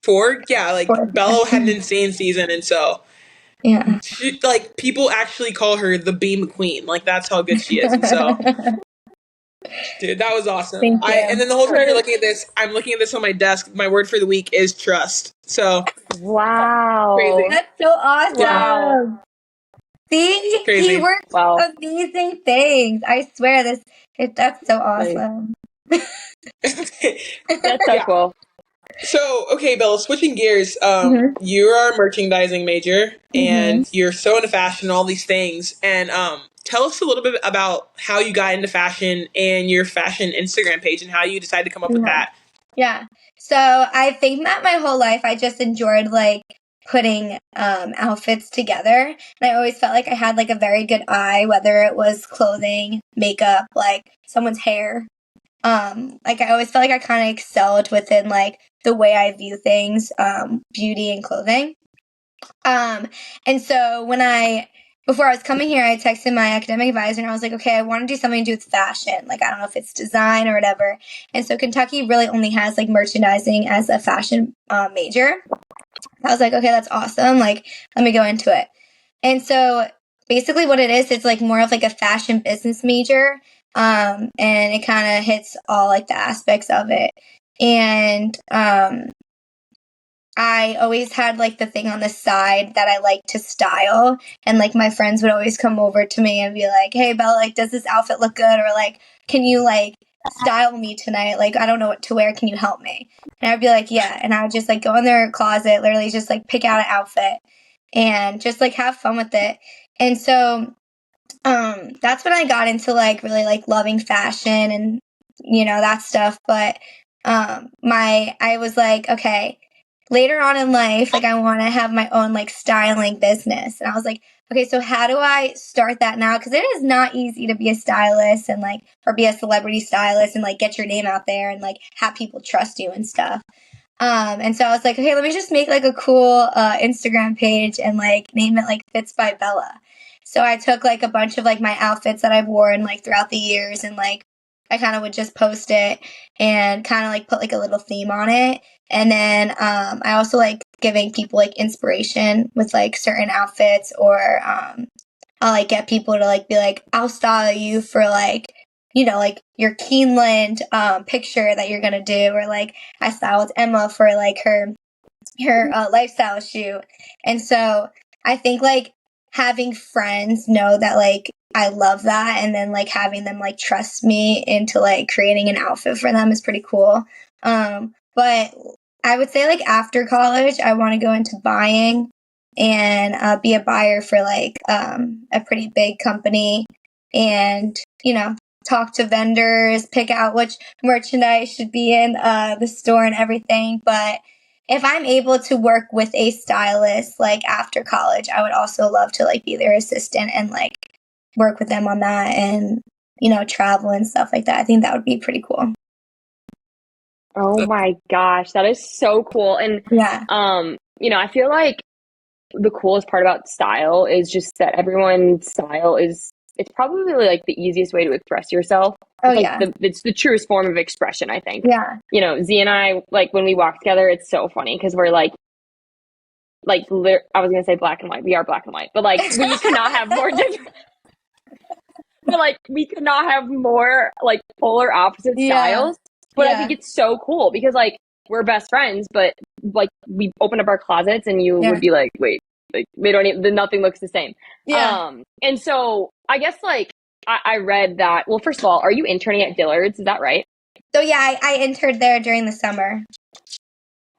4? Yeah, like, 4. Bella had an insane season, and so... Yeah. She, like, people actually call her the beam queen. Like, that's how good she is. And so, dude, that was awesome. Thank you. And then the whole time you're looking at this, I'm looking at this on my desk. My word for the week is trust. So, wow, crazy. That's so awesome. Wow. See, Crazy. he works amazing things. I swear, that's so awesome. That's so cool. So, okay, Bella, switching gears, you are a merchandising major, and you're so into fashion and all these things. And tell us a little bit about how you got into fashion and your fashion Instagram page and how you decided to come up with that. Yeah. So I think that my whole life I just enjoyed, like, putting outfits together. And I always felt like I had, like, a very good eye, whether it was clothing, makeup, like someone's hair. Like, I always felt like I kind of excelled within, like, the way I view things, beauty and clothing. And so before I was coming here, I texted my academic advisor and I was like, okay, I want to do something to do with fashion. Like, I don't know if it's design or whatever. And so Kentucky really only has, like, merchandising as a fashion major. I was like, okay, that's awesome. Like, let me go into it. And so basically what it is, it's, like, more of, like, a fashion business major. And it kind of hits all, like, the aspects of it. And I always had, like, the thing on the side that I like to style. And, like, my friends would always come over to me and be like, hey, Bella, like, does this outfit look good? Or, like, can you, like, style me tonight. Like, I don't know what to wear. Can you help me? And I'd be like, yeah. And I would just like go in their closet, literally just like pick out an outfit and just like have fun with it. And so that's when I got into like really like loving fashion and that stuff. But I was like, okay, later on in life, like I want to have my own like styling business. And I was like, okay, so how do I start that now? Because it is not easy to be a stylist and like, or be a celebrity stylist and like get your name out there and like have people trust you and stuff. And so I was like, okay, let me just make like a cool Instagram page and like name it like Fits by Bella. So I took like a bunch of like my outfits that I've worn like throughout the years and like I kind of would just post it and kind of like put like a little theme on it. And then I also like giving people like inspiration with like certain outfits or I'll like get people to like be like, I'll style you for like, like your Keeneland picture that you're going to do. Or like I styled Emma for like her lifestyle shoot. And so I think like having friends know that like I love that and then like having them like trust me into like creating an outfit for them is pretty cool. But I would say like after college, I want to go into buying and be a buyer for like a pretty big company and, talk to vendors, pick out which merchandise should be in the store and everything. But if I'm able to work with a stylist like after college, I would also love to like be their assistant and like work with them on that and, travel and stuff like that. I think that would be pretty cool. Oh my gosh, that is so cool. And Yeah. I feel like the coolest part about style is just that everyone's style it's probably like the easiest way to express yourself. Oh, it's like yeah. it's the truest form of expression, I think. Yeah. Z and I, like when we walk together, it's so funny because we're like I was gonna say black and white. We are black and white, but like we could not have more different. But like we could not have more like polar opposite styles. But I think it's so cool because like we're best friends, but like we open up our closets and you would be like, wait, like they don't even, nothing looks the same. And so I guess like I read that. Well, first of all, are you interning at Dillard's? Is that right? So yeah, I interned there during the summer.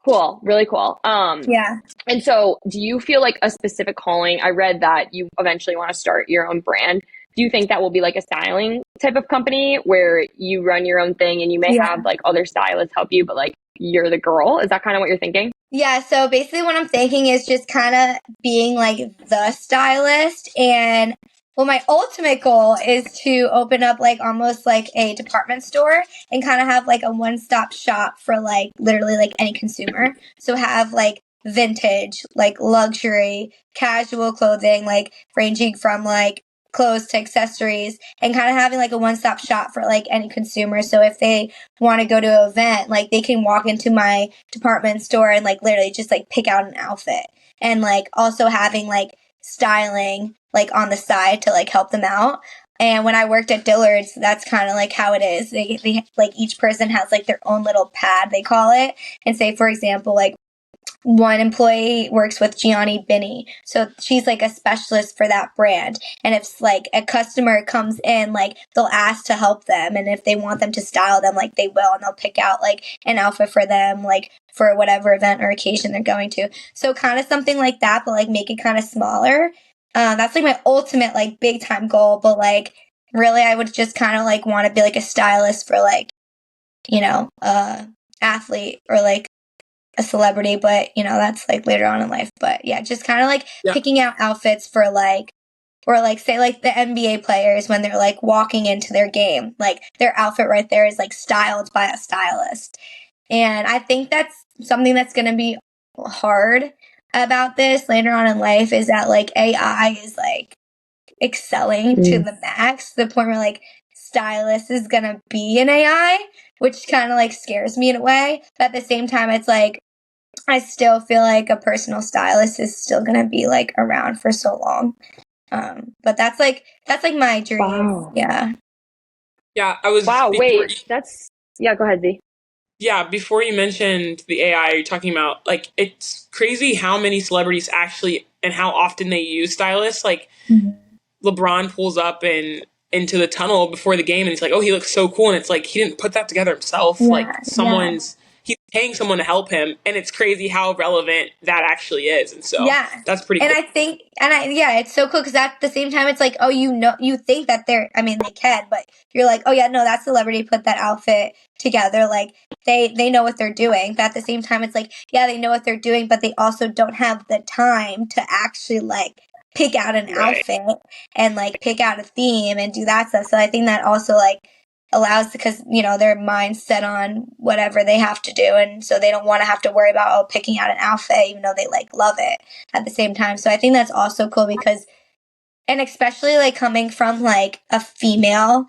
Cool, really cool. Yeah. And so do you feel like a specific calling? I read that you eventually want to start your own brand. Do you think that will be like a styling type of company where you run your own thing and you may have like other stylists help you, but like you're the girl? Is that kind of what you're thinking? Yeah, so basically what I'm thinking is just kind of being like the stylist. And well, my ultimate goal is to open up like almost like a department store and kind of have like a one-stop shop for like literally like any consumer. So have like vintage, like luxury, casual clothing, like ranging from like clothes to accessories and kind of having like a one-stop shop for like any consumer. So if they want to go to an event, like they can walk into my department store and like literally just like pick out an outfit and like also having like styling like on the side to like help them out. And when I worked at Dillard's, that's kind of like how it is. They like each person has like their own little pad, they call it. And say, for example, like one employee works with Gianni Binny. So she's like a specialist for that brand. And if like a customer comes in, like they'll ask to help them. And if they want them to style them, like they will. And they'll pick out like an outfit for them, like for whatever event or occasion they're going to. So kind of something like that, but like make it kind of smaller. That's like my ultimate like big time goal. But like really I would just kind of like want to be like a stylist for like, athlete or like a celebrity, but that's like later on in life. But yeah, just kind of like picking out outfits for like, or like say like the NBA players when they're like walking into their game, like their outfit right there is like styled by a stylist. And I think that's something that's going to be hard about this later on in life is that like AI is like excelling to the max, to the point where like stylist is going to be an AI, which kind of like scares me in a way. But at the same time, it's like, I still feel like a personal stylist is still going to be like around for so long. But that's like my dream. Wow. Yeah. Yeah. I was. Wow. Wait, go ahead, Z. Yeah. Before you mentioned the AI, you're talking about like, it's crazy how many celebrities actually, and how often they use stylists. Like LeBron pulls up in into the tunnel before the game, and he's like, oh, he looks so cool. And it's like, he didn't put that together himself. Yeah, Like, he's paying someone to help him. And it's crazy how relevant that actually is. And so that's pretty cool. And I think, it's so cool because at the same time, it's like, oh, you think that they can, but you're like, oh yeah, no, that celebrity put that outfit together. Like, they know what they're doing. But at the same time, it's like, yeah, they know what they're doing, but they also don't have the time to actually like pick out an outfit and like pick out a theme and do that stuff. So I think that also like allows, because their mind's set on whatever they have to do, and so they don't want to have to worry about picking out an outfit, even though they like love it at the same time. So I think that's also cool because, and especially like coming from like a female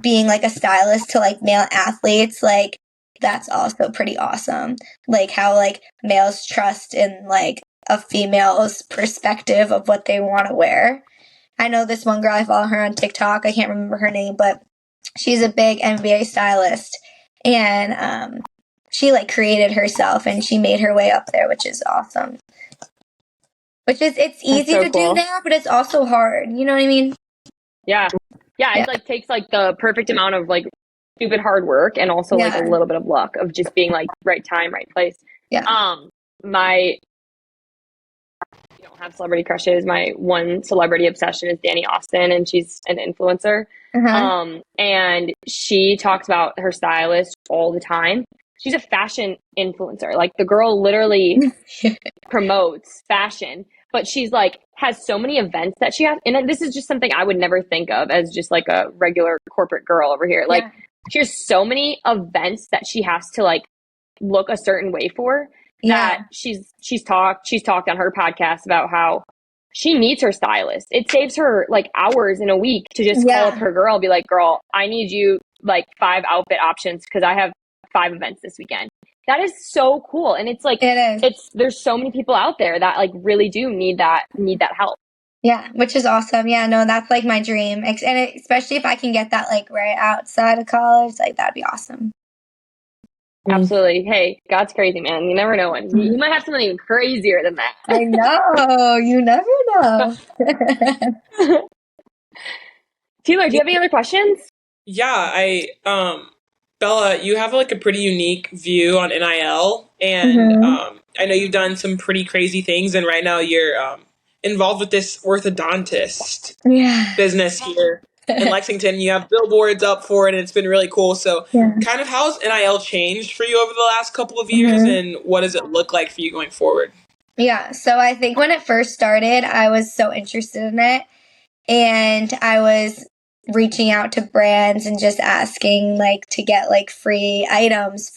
being like a stylist to like male athletes, like that's also pretty awesome. Like how like males trust in like a female's perspective of what they want to wear. I know this one girl, I follow her on TikTok. I can't remember her name, but she's a big NBA stylist, and she like created herself and she made her way up there, which is awesome. It's easy to do now, but it's also hard. You know what I mean? Yeah. It like takes like the perfect amount of like stupid hard work and also like a little bit of luck of just being like right time, right place. Yeah. You don't have celebrity crushes. My one celebrity obsession is Danny Austin, and she's an influencer. And she talks about her stylist all the time. She's a fashion influencer. Like the girl literally promotes fashion, but she's like has so many events that she has. And this is just something I would never think of as just like a regular corporate girl over here. Like she has so many events that she has to like look a certain way for. That she's talked on her podcast about how she needs her stylist. It saves her like hours in a week to just call up her girl, be like, girl, I need you like 5 outfit options because I have 5 events this weekend. That is so cool. And it's like, there's so many people out there that like really do need that help. Yeah, which is awesome. Yeah, no, that's like my dream. And especially if I can get that like right outside of college, like that'd be awesome. Absolutely. Hey, God's crazy, man. You never know when. You might have something even crazier than that. I know. You never know. Tealer, do you have any other questions? Yeah, Bella, you have like a pretty unique view on NIL, and I know you've done some pretty crazy things, and right now you're involved with this orthodontist business here in Lexington. You have billboards up for it, and it's been really cool. So kind of how's NIL changed for you over the last couple of years, and what does it look like for you going forward? Yeah, so I think when it first started, I was so interested in it, and I was reaching out to brands and just asking like to get like free items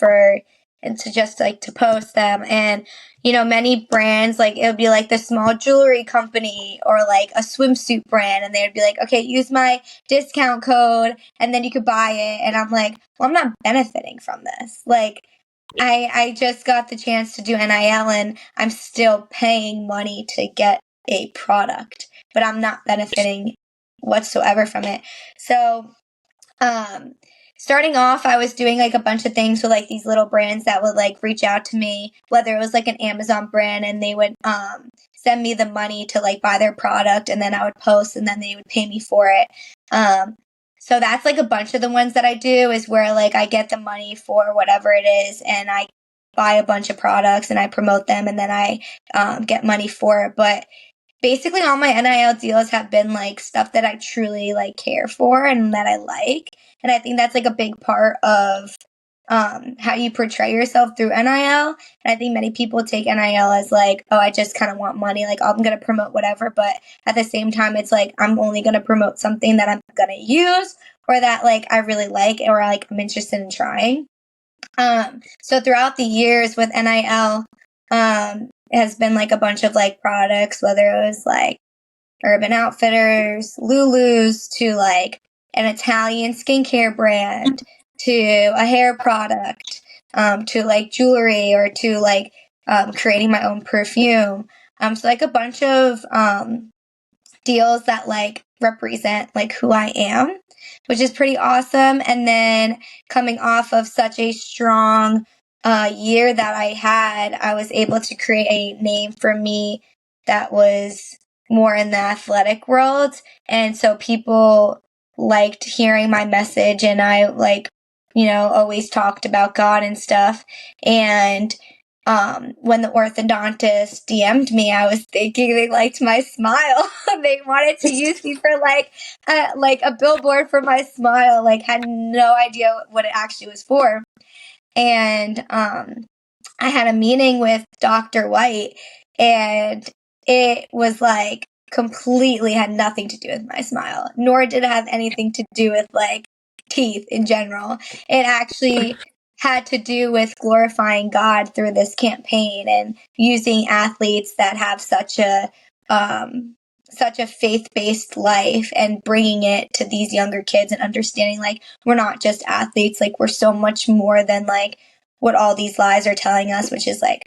and to just like to post them. And many brands, like it would be like the small jewelry company or like a swimsuit brand, and they would be like, okay, use my discount code and then you could buy it. And I'm like, well, I'm not benefiting from this. Like I just got the chance to do NIL and I'm still paying money to get a product, but I'm not benefiting whatsoever from it. So starting off, I was doing like a bunch of things with like these little brands that would like reach out to me, whether it was like an Amazon brand, and they would send me the money to like buy their product, and then I would post and then they would pay me for it. So that's like a bunch of the ones that I do, is where like I get the money for whatever it is and I buy a bunch of products and I promote them and then I get money for it. But basically all my NIL deals have been like stuff that I truly like care for and that I like. And I think that's like a big part of how you portray yourself through NIL. And I think many people take NIL as like, oh, I just kind of want money. Like I'm going to promote whatever. But at the same time, it's like, I'm only going to promote something that I'm going to use or that like I really like or like I'm interested in trying. So throughout the years with NIL, it has been like a bunch of like products, whether it was like Urban Outfitters, Lulu's, to like an Italian skincare brand, to a hair product, to like jewelry, or to like creating my own perfume. So like a bunch of deals that like represent like who I am, which is pretty awesome. And then coming off of such a strong year that I had, I was able to create a name for me that was more in the athletic world. And so people liked hearing my message, and I like, always talked about God and stuff. And when the orthodontist DM'd me, I was thinking they liked my smile. They wanted to use me for like a billboard for my smile. Like, had no idea what it actually was for. And I had a meeting with Dr. White, and it was like completely had nothing to do with my smile, nor did it have anything to do with like teeth in general. It actually had to do with glorifying God through this campaign and using athletes that have such a faith-based life and bringing it to these younger kids and understanding like we're not just athletes, like we're so much more than like what all these lies are telling us, which is like,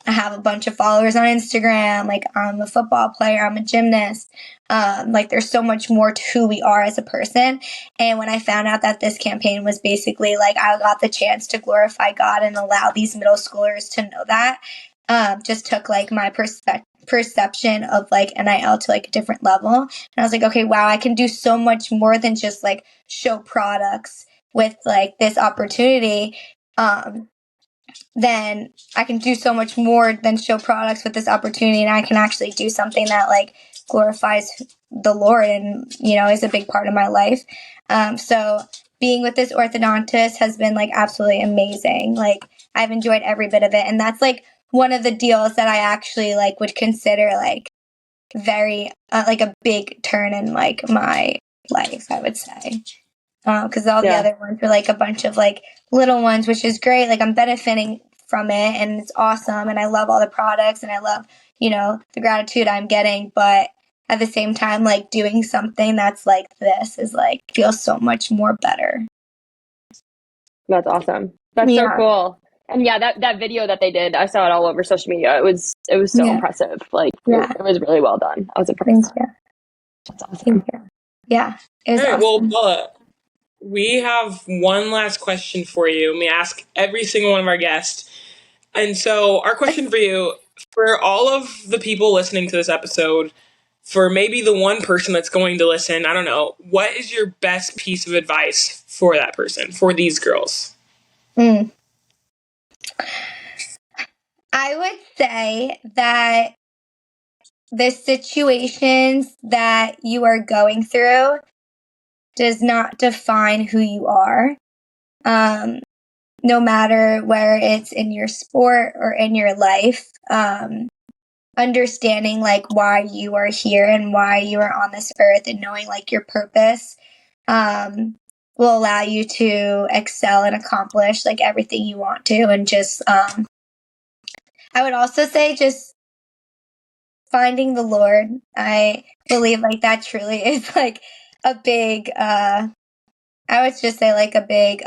I have a bunch of followers on Instagram, like I'm a football player, I'm a gymnast. Like there's so much more to who we are as a person. And when I found out that this campaign was basically like I got the chance to glorify God and allow these middle schoolers to know that, just took like my perception of like NIL to like a different level. And I was like, okay, wow, I can do so much more than just like show products with like this opportunity. Then I can do so much more than show products with this opportunity, and I can actually do something that like glorifies the Lord and, is a big part of my life. So being with this orthodontist has been like absolutely amazing. Like I've enjoyed every bit of it. And that's like one of the deals that I actually like would consider like very like a big turn in like my life, I would say. Because all the other ones were like a bunch of like little ones, which is great. Like I'm benefiting from it and it's awesome. And I love all the products and I love, the gratitude I'm getting. But at the same time, like doing something that's like this is like feels so much more better. That's awesome. That's so cool. And that video that they did, I saw it all over social media. It was so impressive. Like it was really well done. I was impressed. Thank you. That's awesome. Thank you. Yeah. It was all right, awesome. well, Bella, we have one last question for you. We ask every single one of our guests. And so our question for you, for all of the people listening to this episode, for maybe the one person that's going to listen, I don't know, what is your best piece of advice for that person, for these girls? I would say that the situations that you are going through does not define who you are. No matter where it's in your sport or in your life, understanding like why you are here and why you are on this earth and knowing like your purpose, will allow you to excel and accomplish like everything you want to. And just, I would also say just finding the Lord. I believe like that truly is like a big, I would just say like a big,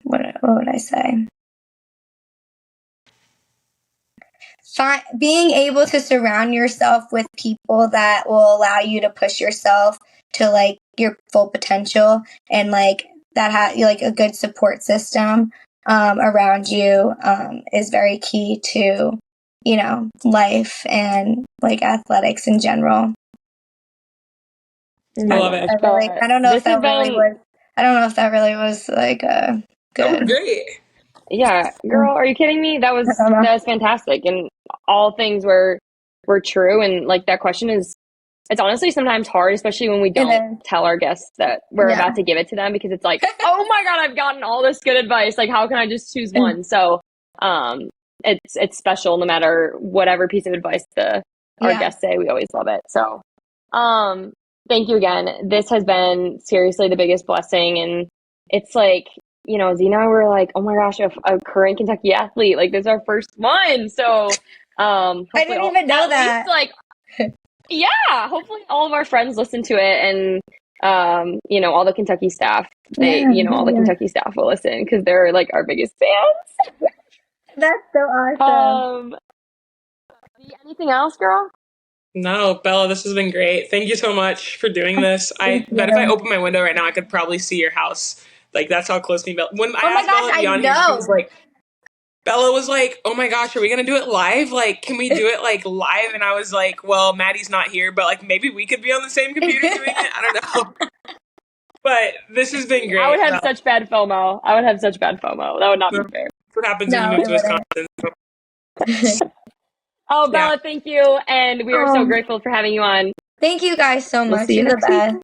what would I say? Being able to surround yourself with people that will allow you to push yourself to like your full potential, and like that like a good support system around you is very key to life and like athletics in general. I love it. I don't know if that really was like good. That was great. Yeah, girl, are you kidding me? That was fantastic, and all things were true. And like that question it's honestly sometimes hard, especially when we don't tell our guests that we're about to give it to them, because it's like, oh my God, I've gotten all this good advice. Like, how can I just choose one? So, it's special no matter whatever piece of advice our guests say. We always love it. So, thank you again. This has been seriously the biggest blessing, and it's like, Zena and I were like, oh my gosh, a current Kentucky athlete, like this is our first one. So, I didn't even know that. Hopefully all of our friends listen to it, and all the Kentucky staff, Kentucky staff will listen because they're like our biggest fans. That's so awesome. Anything else, girl? No, Bella, this has been great. Thank you so much for doing this. I bet if I open my window right now, I could probably see your house. Like, that's how close me, Bella. When I asked Bella to be on here, she was like, Bella was like, oh my gosh, are we going to do it live? Like, can we do it like live? And I was like, well, Maddie's not here, but like maybe we could be on the same computer doing it. I don't know. But this has been great. I would have such bad FOMO. That would not be fair. That's what happens when you move to Wisconsin. Oh, Bella, thank you. And we are so grateful for having you on. Thank you guys so much. See you You're the next week. best.